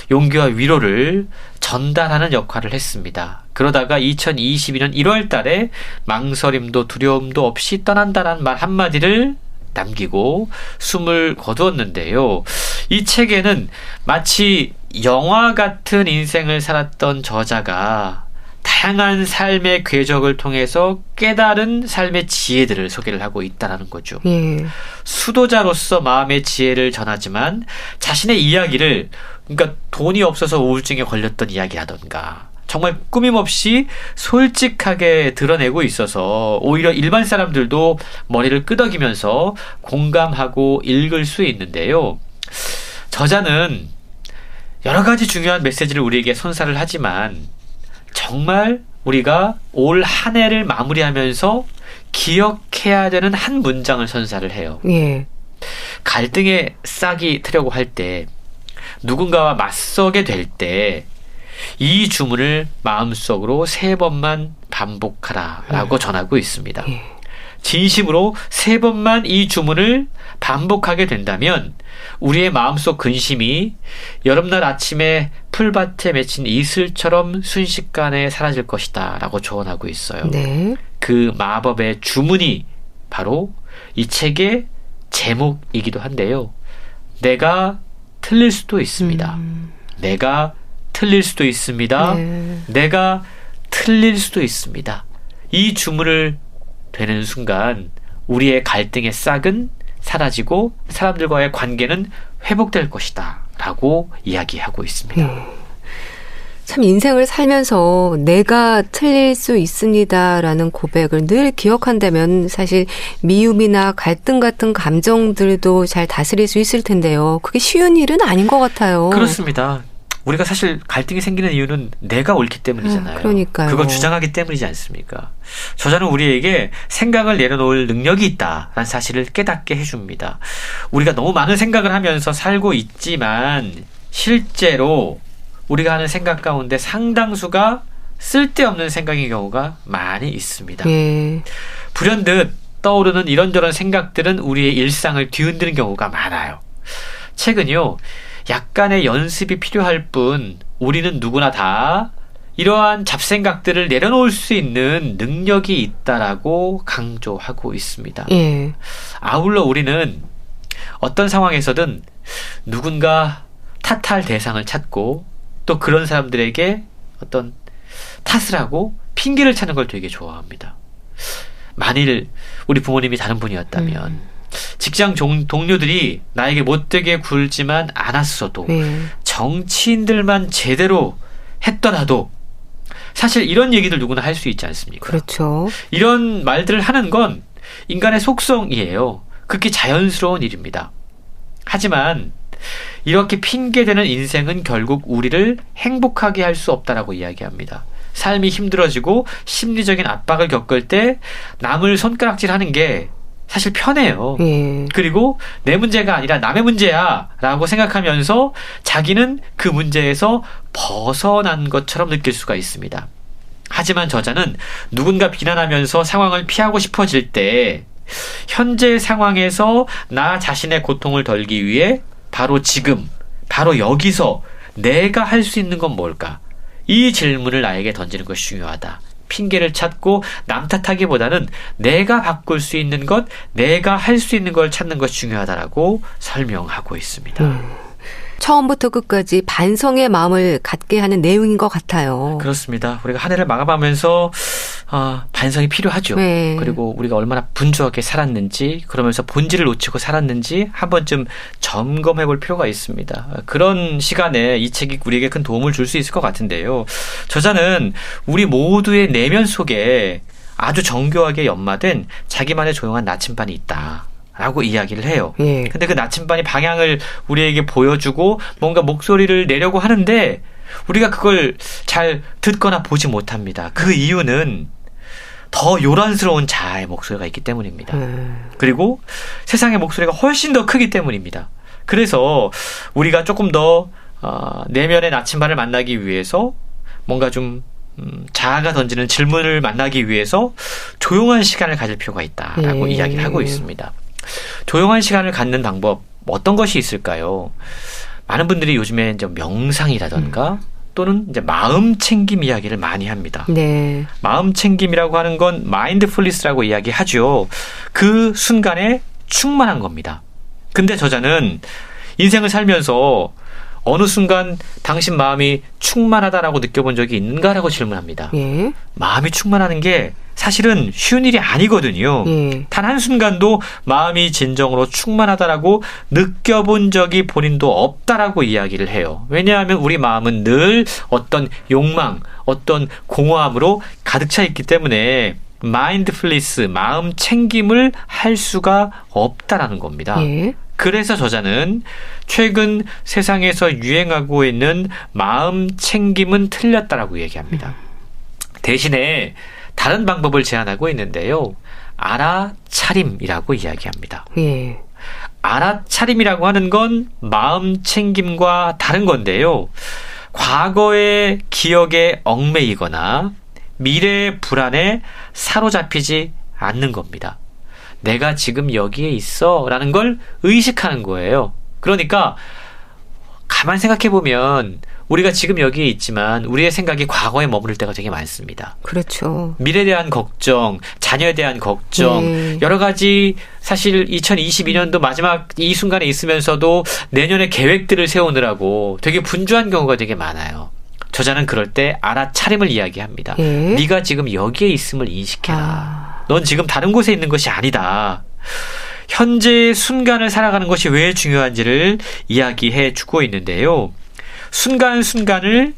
Speaker 4: 용기와 위로를 전달하는 역할을 했습니다. 그러다가 2022년 1월 달에 망설임도 두려움도 없이 떠난다라는 말 한마디를 남기고 숨을 거두었는데요. 이 책에는 마치 영화 같은 인생을 살았던 저자가 다양한 삶의 궤적을 통해서 깨달은 삶의 지혜들을 소개를 하고 있다는 거죠. 수도자로서 마음의 지혜를 전하지만 자신의 이야기를, 그러니까 돈이 없어서 우울증에 걸렸던 이야기라던가 정말 꾸밈없이 솔직하게 드러내고 있어서 오히려 일반 사람들도 머리를 끄덕이면서 공감하고 읽을 수 있는데요. 저자는 여러 가지 중요한 메시지를 우리에게 선사를 하지만 정말 우리가 올 한 해를 마무리하면서 기억해야 되는 한 문장을 선사를 해요. 갈등에 싹이 트려고 할 때, 누군가와 맞서게 될 때 이 주문을 마음속으로 3번만 반복하라 라고 전하고 있습니다. 진심으로 3번만 이 주문을 반복하게 된다면 우리의 마음속 근심이 여름날 아침에 풀밭에 맺힌 이슬처럼 순식간에 사라질 것이다 라고 조언하고 있어요. 그 마법의 주문이 바로 이 책의 제목이기도 한데요. 내가 틀릴 수도 있습니다. 내가 틀릴 수도 있습니다.
Speaker 1: 네.
Speaker 4: 내가 틀릴 수도 있습니다. 이 주문을 되는 순간 우리의 갈등의 싹은 사라지고 사람들과의 관계는 회복될 것이다 라고 이야기하고 있습니다.
Speaker 1: 참 인생을 살면서 내가 틀릴 수 있습니다라는 고백을 늘 기억한다면 사실 미움이나 갈등 같은 감정들도 잘 다스릴 수 있을 텐데요. 그게 쉬운 일은 아닌 것 같아요.
Speaker 4: 그렇습니다. 우리가 사실 갈등이 생기는 이유는 내가 옳기 때문이잖아요.
Speaker 1: 그러니까요.
Speaker 4: 그걸 주장하기 때문이지 않습니까? 저자는 우리에게 생각을 내려놓을 능력이 있다라는 사실을 깨닫게 해줍니다. 우리가 너무 많은 생각을 하면서 살고 있지만 실제로 우리가 하는 생각 가운데 상당수가 쓸데없는 생각인 경우가 많이 있습니다.
Speaker 1: 예.
Speaker 4: 불현듯 떠오르는 이런저런 생각들은 우리의 일상을 뒤흔드는 경우가 많아요. 최근요. 약간의 연습이 필요할 뿐 우리는 누구나 다 이러한 잡생각들을 내려놓을 수 있는 능력이 있다라고 강조하고 있습니다.
Speaker 1: 예.
Speaker 4: 아울러 우리는 어떤 상황에서든 누군가 탓할 대상을 찾고 또 그런 사람들에게 어떤 탓을 하고 핑계를 찾는 걸 되게 좋아합니다. 만일 우리 부모님이 다른 분이었다면 직장 동료들이 나에게 못되게 굴지만 않았어도 정치인들만 제대로 했더라도 사실 이런 얘기들 누구나 할 수 있지 않습니까?
Speaker 1: 그렇죠.
Speaker 4: 이런 말들을 하는 건 인간의 속성이에요. 그게 자연스러운 일입니다. 하지만 이렇게 핑계대는 인생은 결국 우리를 행복하게 할 수 없다라고 이야기합니다. 삶이 힘들어지고 심리적인 압박을 겪을 때 남을 손가락질하는 게 사실 편해요. 그리고 내 문제가 아니라 남의 문제야 라고 생각하면서 자기는 그 문제에서 벗어난 것처럼 느낄 수가 있습니다. 하지만 저자는 누군가 비난하면서 상황을 피하고 싶어질 때 현재 상황에서 나 자신의 고통을 덜기 위해 바로 지금, 바로 여기서 내가 할 수 있는 건 뭘까? 이 질문을 나에게 던지는 것이 중요하다. 핑계를 찾고 남 탓하기보다는 내가 바꿀 수 있는 것, 내가 할 수 있는 걸 찾는 것이 중요하다라고 설명하고 있습니다.
Speaker 1: 처음부터 끝까지 반성의 마음을 갖게 하는 내용인 것 같아요.
Speaker 4: 그렇습니다. 우리가 한 해를 마감하면서 반성이 필요하죠.
Speaker 1: 네.
Speaker 4: 그리고 우리가 얼마나 분주하게 살았는지, 그러면서 본질을 놓치고 살았는지 한 번쯤 점검해 볼 필요가 있습니다. 그런 시간에 이 책이 우리에게 큰 도움을 줄 수 있을 것 같은데요. 저자는 우리 모두의 내면 속에 아주 정교하게 연마된 자기만의 조용한 나침반이 있다 라고 이야기를 해요. 근데 그 나침반이 방향을 우리에게 보여주고 뭔가 목소리를 내려고 하는데 우리가 그걸 잘 듣거나 보지 못합니다. 그 이유는 더 요란스러운 자아의 목소리가 있기 때문입니다. 그리고 세상의 목소리가 훨씬 더 크기 때문입니다. 그래서 우리가 조금 더 내면의 나침반을 만나기 위해서 뭔가 좀 자아가 던지는 질문을 만나기 위해서 조용한 시간을 가질 필요가 있다라고 이야기를 하고 있습니다. 조용한 시간을 갖는 방법 어떤 것이 있을까요? 많은 분들이 요즘에 이제 명상이라던가 또는 이제 마음 챙김 이야기를 많이 합니다.
Speaker 1: 네. 마음
Speaker 4: 챙김이라고 하는 건 마인드풀니스라고 이야기하죠. 그 순간에 충만한 겁니다. 근데 저자는 인생을 살면서 어느 순간 당신 마음이 충만하다라고 느껴본 적이 있는가라고 질문합니다. 마음이 충만하는 게 사실은 쉬운 일이 아니거든요. 단 한순간도 마음이 진정으로 충만하다라고 느껴본 적이 본인도 없다라고 이야기를 해요. 왜냐하면 우리 마음은 늘 어떤 욕망, 어떤 공허함으로 가득 차 있기 때문에 마인드풀니스, 마음 챙김을 할 수가 없다라는 겁니다. 그래서 저자는 최근 세상에서 유행하고 있는 마음 챙김은 틀렸다라고 얘기합니다. 대신에 다른 방법을 제안하고 있는데요. 알아차림이라고 이야기합니다. 알아차림이라고 하는 건 마음 챙김과 다른 건데요. 과거의 기억에 얽매이거나 미래의 불안에 사로잡히지 않는 겁니다. 내가 지금 여기에 있어 라는 걸 의식하는 거예요. 그러니까 가만 생각해 보면 우리가 지금 여기에 있지만 우리의 생각이 과거에 머무를 때가 되게 많습니다.
Speaker 1: 그렇죠.
Speaker 4: 미래에 대한 걱정, 자녀에 대한 걱정, 여러 가지 사실 2022년도 마지막 이 순간에 있으면서도 내년에 계획들을 세우느라고 되게 분주한 경우가 되게 많아요. 저자는 그럴 때 알아차림을 이야기합니다. 네가 지금 여기에 있음을 인식해라. 넌 지금 다른 곳에 있는 것이 아니다. 현재의 순간을 살아가는 것이 왜 중요한지를 이야기해 주고 있는데요. 순간순간을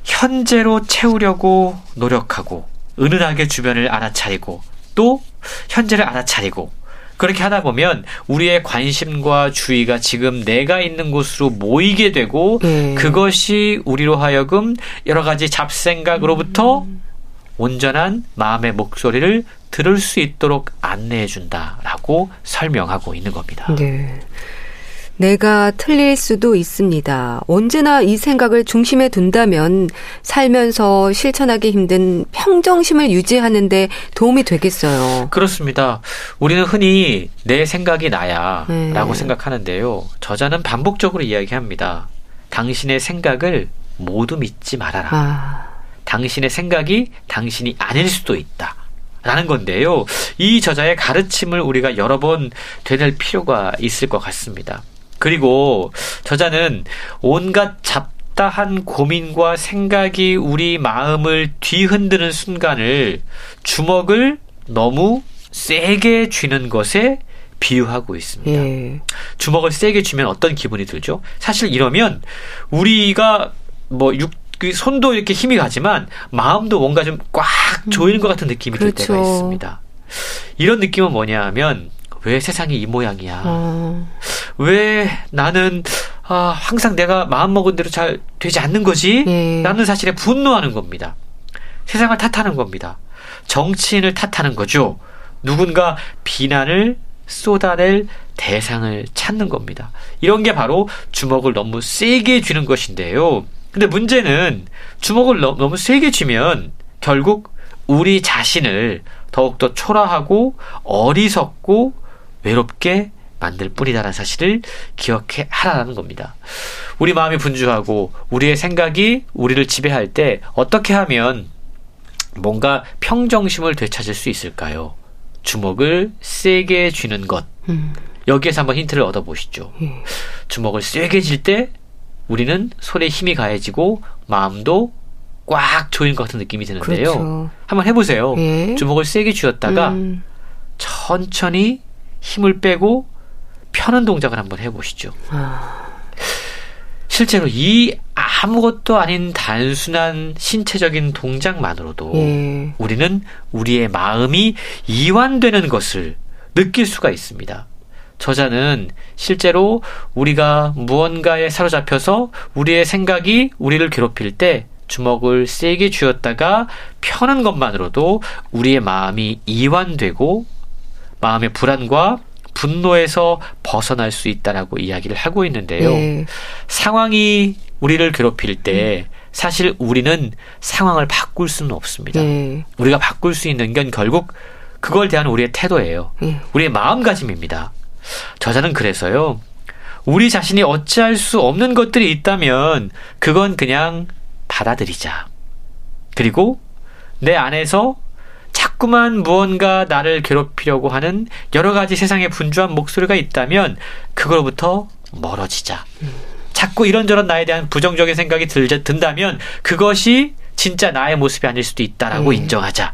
Speaker 4: 현재로 채우려고 노력하고 은은하게 주변을 알아차리고 또 현재를 알아차리고 그렇게 하다 보면 우리의 관심과 주의가 지금 내가 있는 곳으로 모이게 되고 그것이 우리로 하여금 여러 가지 잡생각으로부터 온전한 마음의 목소리를 들을 수 있도록 안내해 준다라고 설명하고 있는 겁니다.
Speaker 1: 네. 내가 틀릴 수도 있습니다. 언제나 이 생각을 중심에 둔다면 살면서 실천하기 힘든 평정심을 유지하는 데 도움이 되겠어요.
Speaker 4: 그렇습니다. 우리는 흔히 내 생각이 나야 라고 생각하는데요. 저자는 반복적으로 이야기합니다. 당신의 생각을 모두 믿지 말아라. 당신의 생각이 당신이 아닐 수도 있다. 라는 건데요. 이 저자의 가르침을 우리가 여러 번 되뇌 필요가 있을 것 같습니다. 그리고 저자는 온갖 잡다한 고민과 생각이 우리 마음을 뒤흔드는 순간을 주먹을 너무 세게 쥐는 것에 비유하고 있습니다. 주먹을 세게 쥐면 어떤 기분이 들죠? 사실 이러면 우리가 손도 이렇게 힘이 가지만 마음도 뭔가 좀 꽉 조이는 것 같은 느낌이 들 때가 있습니다. 이런 느낌은 뭐냐 하면 왜 세상이 이 모양이야? 왜 나는 항상 내가 마음먹은 대로 잘 되지 않는 거지? 라는 사실에 분노하는 겁니다. 세상을 탓하는 겁니다. 정치인을 탓하는 거죠. 누군가 비난을 쏟아낼 대상을 찾는 겁니다. 이런 게 바로 주먹을 너무 세게 쥐는 것인데요. 근데 문제는 주먹을 너무 세게 쥐면 결국 우리 자신을 더욱더 초라하고 어리석고 외롭게 만들 뿐이다라는 사실을 기억해 하라는 겁니다. 우리 마음이 분주하고 우리의 생각이 우리를 지배할 때 어떻게 하면 뭔가 평정심을 되찾을 수 있을까요? 주먹을 세게 쥐는 것. 여기에서 한번 힌트를 얻어보시죠. 주먹을 세게 쥘 때 우리는 손에 힘이 가해지고 마음도 꽉 조인 것 같은 느낌이 드는데요.
Speaker 1: 그렇죠.
Speaker 4: 한번 해보세요. 주먹을 세게 쥐었다가 천천히 힘을 빼고 펴는 동작을 한번 해보시죠. 실제로 이 아무것도 아닌 단순한 신체적인 동작만으로도 우리는 우리의 마음이 이완되는 것을 느낄 수가 있습니다. 저자는 실제로 우리가 무언가에 사로잡혀서 우리의 생각이 우리를 괴롭힐 때 주먹을 세게 쥐었다가 펴는 것만으로도 우리의 마음이 이완되고 마음의 불안과 분노에서 벗어날 수 있다라고 이야기를 하고 있는데요. 상황이 우리를 괴롭힐 때 사실 우리는 상황을 바꿀 수는 없습니다. 우리가 바꿀 수 있는 건 결국 그걸 대한 우리의 태도예요. 우리의 마음가짐입니다. 저자는 그래서요. 우리 자신이 어찌할 수 없는 것들이 있다면 그건 그냥 받아들이자. 그리고 내 안에서 자꾸만 무언가 나를 괴롭히려고 하는 여러 가지 세상의 분주한 목소리가 있다면 그걸로부터 멀어지자. 자꾸 이런저런 나에 대한 부정적인 생각이 든다면 그것이 진짜 나의 모습이 아닐 수도 있다라고 인정하자.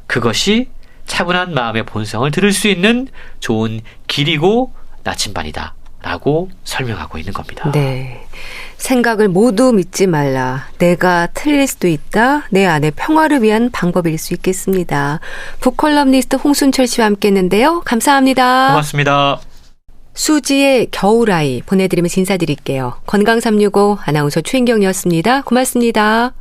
Speaker 4: 그것이 차분한 마음의 본성을 들을 수 있는 좋은 길이고 나침반이다 라고 설명하고 있는 겁니다.
Speaker 1: 네. 생각을 모두 믿지 말라. 내가 틀릴 수도 있다. 내 안의 평화를 위한 방법일 수 있겠습니다. 북컬럼니스트 홍순철 씨와 함께 했는데요. 감사합니다.
Speaker 4: 고맙습니다.
Speaker 1: 수지의 겨울아이 보내드리면서 인사드릴게요. 건강365 아나운서 최인경이었습니다. 고맙습니다.